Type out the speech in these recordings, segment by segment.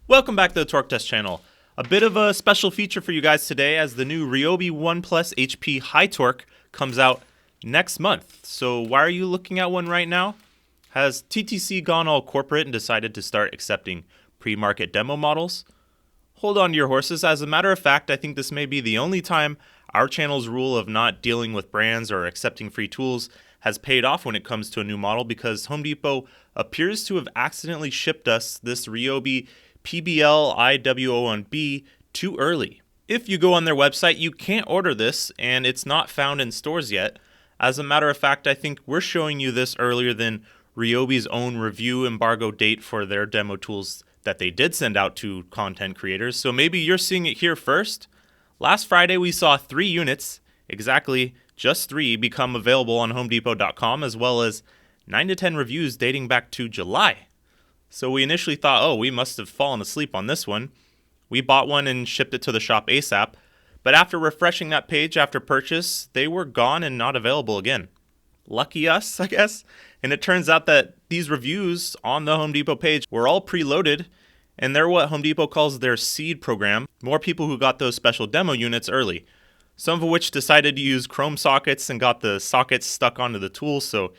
Welcome back to the Torque Test channel. A bit of a special feature for you guys today as the new Ryobi 1 Plus HP High Torque comes out next month. So why are you looking at one right now? Has TTC gone all corporate and decided to start accepting pre-market demo models? Hold on to your horses. As a matter of fact, I think this may be the only time our channel's rule of not dealing with brands or accepting free tools has paid off when it comes to a new model, because Home Depot appears to have accidentally shipped us this Ryobi PBLIW01 too early. If you go on their website, you can't order this, and it's not found in stores yet. As a matter of fact, I think we're showing you this earlier than Ryobi's own review embargo date for their demo tools that they did send out to content creators, so maybe you're seeing it here first. Last Friday, we saw 3 units, exactly just 3, become available on HomeDepot.com, as well as 9 to 10 reviews dating back to July. So we initially thought, oh, we must have fallen asleep on this one. We bought one and shipped it to the shop ASAP, but after refreshing that page after purchase, they were gone and not available again. Lucky us, I guess. And it turns out that these reviews on the Home Depot page were all preloaded, and they're what Home Depot calls their seed program. More people who got those special demo units early. Some of which decided to use Chrome sockets and got the sockets stuck onto the tool, so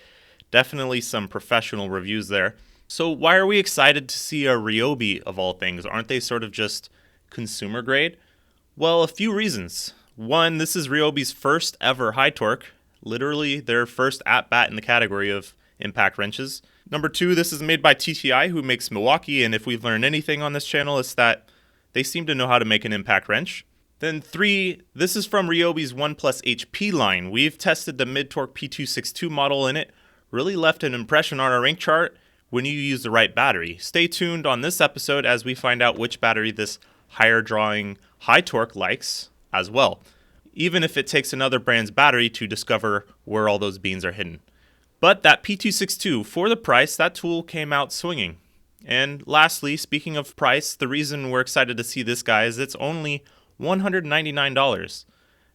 definitely some professional reviews there. So why are we excited to see a Ryobi of all things? Aren't they sort of just consumer grade? Well, a few reasons. One, this is Ryobi's first ever high torque, literally their first at-bat in the category of impact wrenches. Number 2, this is made by TTI, who makes Milwaukee, and if we've learned anything on this channel, it's that they seem to know how to make an impact wrench. Then 3, this is from Ryobi's 1 Plus HP line. We've tested the mid-torque P262 model, and it really left an impression on our rank chart when you use the right battery. Stay tuned on this episode as we find out which battery this higher drawing high torque likes as well, even if it takes another brand's battery to discover where all those beans are hidden. But that P262, for the price, that tool came out swinging. And lastly, speaking of price, the reason we're excited to see this guy is it's only $199.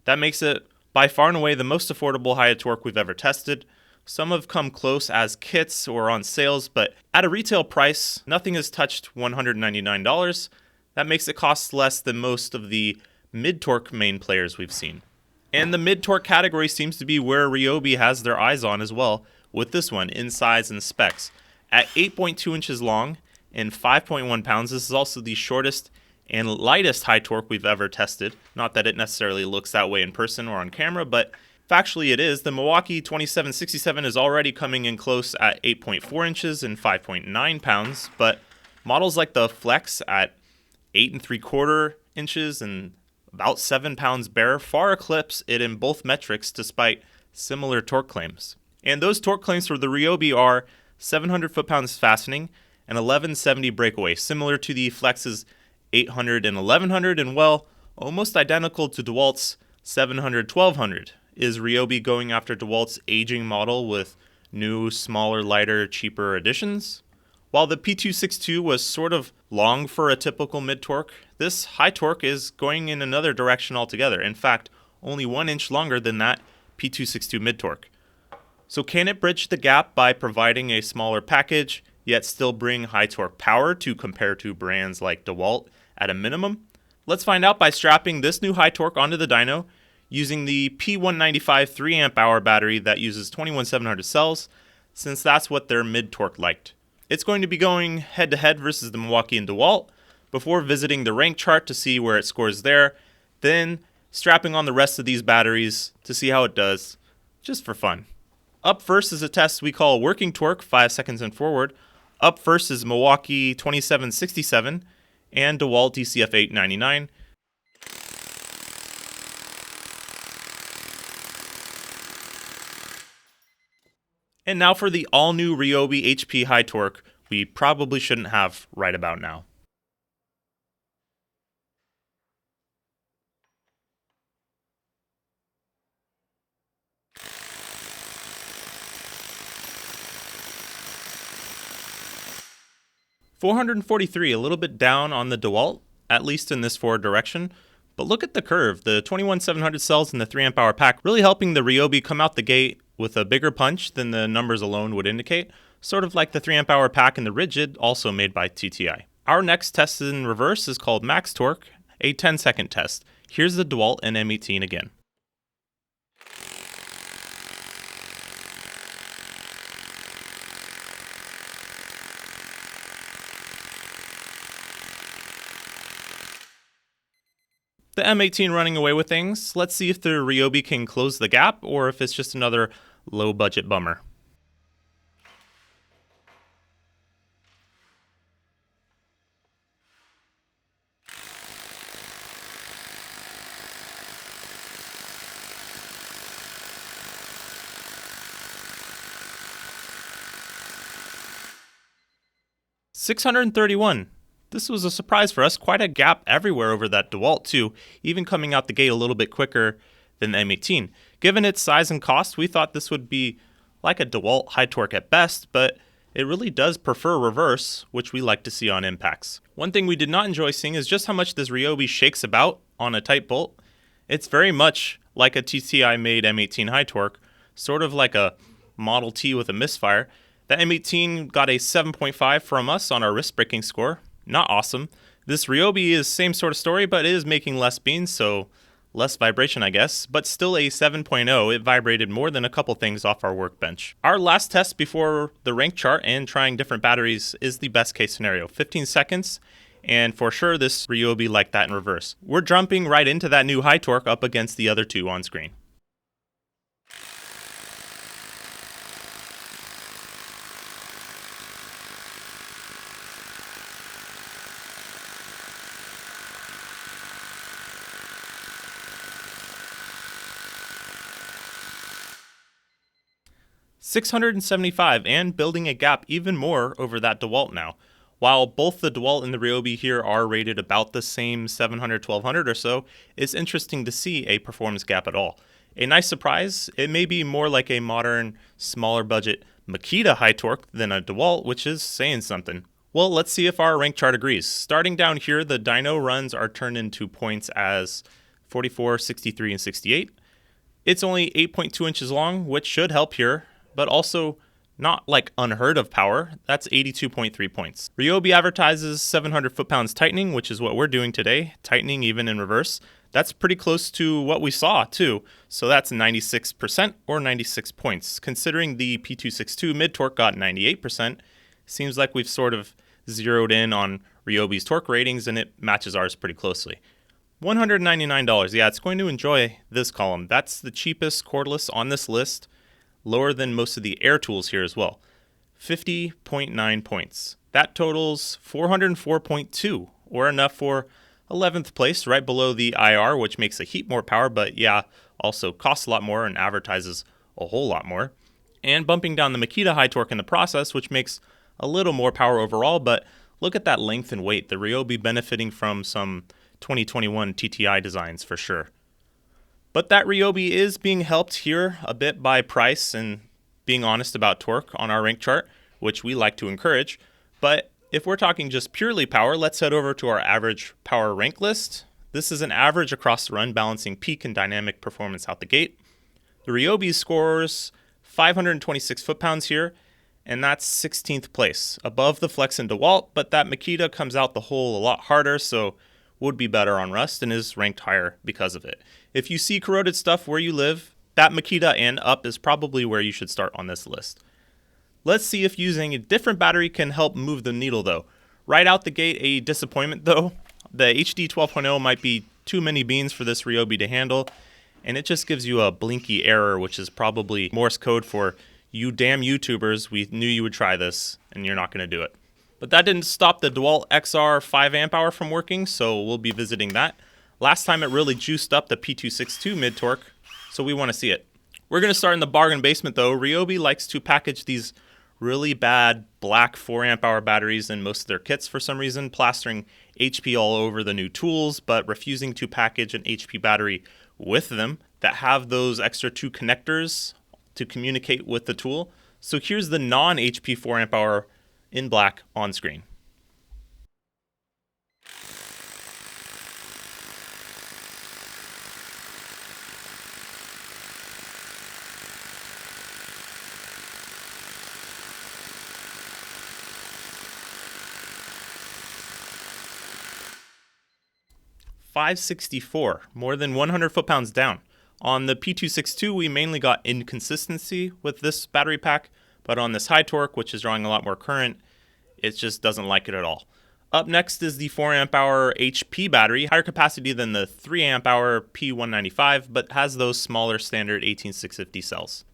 That makes it by far and away the most affordable high torque we've ever tested. Some have come close as kits or on sales, but at a retail price, nothing has touched $199. That makes it cost less than most of the mid-torque main players we've seen. And the mid-torque category seems to be where Ryobi has their eyes on as well, with this one in size and specs. At 8.2 inches long and 5.1 pounds, this is also the shortest and lightest high torque we've ever tested. Not that it necessarily looks that way in person or on camera, but factually it is. The Milwaukee 2767 is already coming in close at 8.4 inches and 5.9 pounds, but models like the Flex at 8 3/4 inches and about 7 pounds bare far eclipse it in both metrics despite similar torque claims. And those torque claims for the Ryobi are 700 foot-pounds fastening and 1170 breakaway, similar to the Flex's 800 and 1100, and well, almost identical to Dewalt's 700 1200. Is Ryobi going after Dewalt's aging model with new, smaller, lighter, cheaper additions? While the P262 was sort of long for a typical mid-torque, this high torque is going in another direction altogether. In fact, only 1 inch longer than that P262 mid-torque. So can it bridge the gap by providing a smaller package, yet still bring high torque power to compare to brands like Dewalt at a minimum? Let's find out by strapping this new high torque onto the dyno using the P195 3 amp hour battery that uses 21700 cells, since that's what their mid-torque liked. It's going to be going head-to-head versus the Milwaukee and Dewalt before visiting the rank chart to see where it scores there, then strapping on the rest of these batteries to see how it does, just for fun. Up first is a test we call working torque, 5 seconds and forward. Up first is Milwaukee 2767 and Dewalt DCF 899. And now for the all-new Ryobi HP high torque we probably shouldn't have right about now. $443, a little bit down on the Dewalt, at least in this forward direction. But look at the curve. The 21700 cells in the 3 amp hour pack really helping the Ryobi come out the gate with a bigger punch than the numbers alone would indicate, sort of like the 3 amp hour pack in the Rigid, also made by TTI. Our next test in reverse is called max torque, a 10-second test. Here's the Dewalt and M18 again. The M18 running away with things. Let's see if the Ryobi can close the gap or if it's just another low budget bummer. $631. This was a surprise for us, quite a gap everywhere over that Dewalt too, even coming out the gate a little bit quicker than the M18. Given its size and cost, we thought this would be like a Dewalt high torque at best, but it really does prefer reverse, which we like to see on impacts. One thing we did not enjoy seeing is just how much this Ryobi shakes about on a tight bolt. It's very much like a TTI made M18 high torque, sort of like a Model T with a misfire. The M18 got a 7.5 from us on our wrist breaking score. Not awesome. This Ryobi is same sort of story, but it is making less beans, so less vibration, I guess, but still a 7.0. It vibrated more than a couple things off our workbench. Our last test before the rank chart and trying different batteries is the best case scenario. 15 seconds, and for sure this Ryobi liked that in reverse. We're jumping right into that new high torque up against the other two on screen. $675 and building a gap even more over that Dewalt now. While both the Dewalt and the Ryobi here are rated about the same 700, 1200 or so, it's interesting to see a performance gap at all. A nice surprise, it may be more like a modern, smaller budget Makita high torque than a Dewalt, which is saying something. Well, let's see if our rank chart agrees. Starting down here, the dyno runs are turned into points as 44, 63, and 68. It's only 8.2 inches long, which should help here, but also not like unheard of power. That's 82.3 points. Ryobi advertises 700 foot-pounds tightening, which is what we're doing today, tightening even in reverse. That's pretty close to what we saw too. So that's 96% or 96 points. Considering the P262 mid-torque got 98%, seems like we've sort of zeroed in on Ryobi's torque ratings and it matches ours pretty closely. $199, yeah, it's going to enjoy this column. That's the cheapest cordless on this list. Lower than most of the air tools here as well. 50.9 points. That totals 404.2, or enough for 11th place, right below the IR, which makes a heap more power, but yeah, also costs a lot more and advertises a whole lot more. And bumping down the Makita high torque in the process, which makes a little more power overall, but look at that length and weight. The Ryobi benefiting from some 2021 TTI designs for sure. But that Ryobi is being helped here a bit by price and being honest about torque on our rank chart, which we like to encourage. But if we're talking just purely power, let's head over to our average power rank list. This is an average across the run, balancing peak and dynamic performance out the gate. The Ryobi scores 526 foot-pounds here, and that's 16th place, above the Flex and Dewalt, but that Makita comes out the hole a lot harder, so would be better on rust and is ranked higher because of it. If you see corroded stuff where you live, that Makita and up is probably where you should start on this list. Let's see if using a different battery can help move the needle though. Right out the gate, a disappointment though. The HD 12.0 might be too many beans for this Ryobi to handle, and it just gives you a blinky error, which is probably Morse code for you damn YouTubers, we knew you would try this, and you're not going to do it. But that didn't stop the Dewalt XR 5 amp hour from working, so we'll be visiting that. Last time it really juiced up the P262 mid-torque, so we want to see it. We're going to start in the bargain basement though. Ryobi likes to package these really bad black 4 amp hour batteries in most of their kits for some reason, plastering HP all over the new tools, but refusing to package an HP battery with them that have those extra 2 connectors to communicate with the tool. So here's the non-HP 4 amp hour in black on screen. 564, more than 100 foot-pounds down. On the P262, we mainly got inconsistency with this battery pack, but on this high torque, which is drawing a lot more current, it just doesn't like it at all. Up next is the 4 amp hour HP battery, higher capacity than the 3 amp hour P195, but has those smaller standard 18650 cells.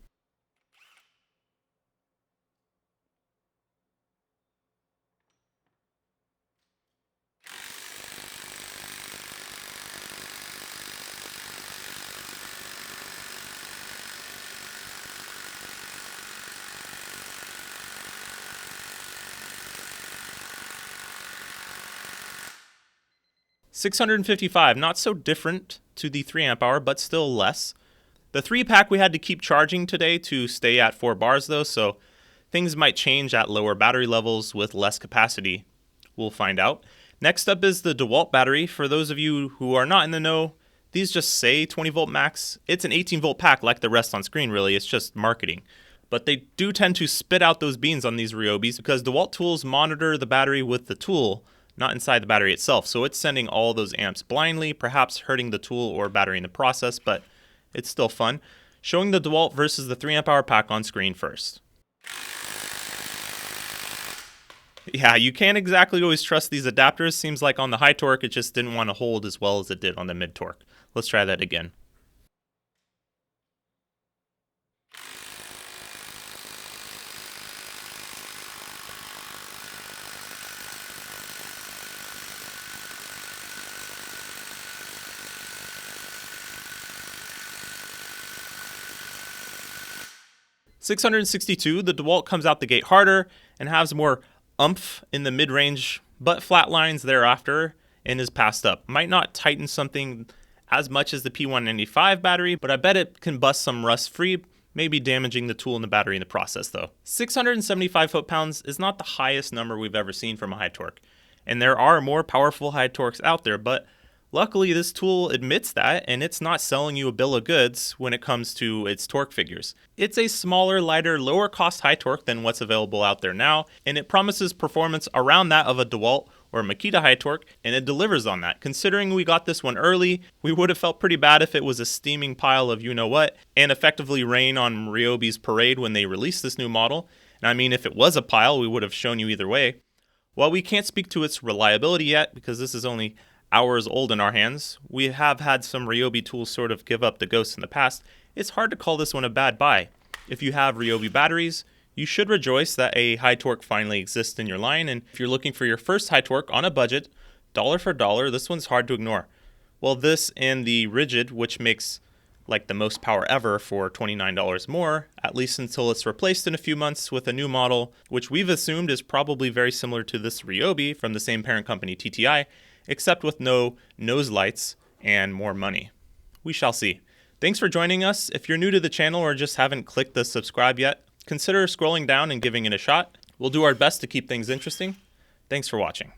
$655, not so different to the 3 amp hour, but still less. The 3 pack we had to keep charging today to stay at 4 bars though, so things might change at lower battery levels with less capacity. We'll find out. Next up is the Dewalt battery. For those of you who are not in the know, these just say 20 volt max. It's an 18 volt pack like the rest on screen really, it's just marketing. But they do tend to spit out those beans on these Ryobis because Dewalt tools monitor the battery with the tool, not inside the battery itself. So it's sending all those amps blindly, perhaps hurting the tool or battery in the process, but it's still fun. Showing the Dewalt versus the 3 amp hour pack on screen first. Yeah, you can't exactly always trust these adapters. Seems like on the high torque, it just didn't want to hold as well as it did on the mid torque. Let's try that again. $662, the Dewalt comes out the gate harder and has more oomph in the mid-range, but flatlines thereafter and is passed up. Might not tighten something as much as the P195 battery, but I bet it can bust some rust free, maybe damaging the tool and the battery in the process though. 675 foot-pounds is not the highest number we've ever seen from a high torque, and there are more powerful high torques out there, but luckily this tool admits that, and it's not selling you a bill of goods when it comes to its torque figures. It's a smaller, lighter, lower cost high torque than what's available out there now, and it promises performance around that of a Dewalt or Makita high torque, and it delivers on that. Considering we got this one early, we would have felt pretty bad if it was a steaming pile of you-know-what, and effectively rain on Ryobi's parade when they released this new model. And I mean, if it was a pile, we would have shown you either way. While we can't speak to its reliability yet, because this is only hours old in our hands, we have had some Ryobi tools sort of give up the ghost in the past, it's hard to call this one a bad buy. If you have Ryobi batteries, you should rejoice that a high torque finally exists in your line, and if you're looking for your first high torque on a budget, dollar for dollar, this one's hard to ignore. Well, this and the Rigid, which makes like the most power ever for $29 more, at least until it's replaced in a few months with a new model, which we've assumed is probably very similar to this Ryobi from the same parent company TTI, except with no nose lights and more money. We shall see. Thanks for joining us. If you're new to the channel or just haven't clicked the subscribe yet, consider scrolling down and giving it a shot. We'll do our best to keep things interesting. Thanks for watching.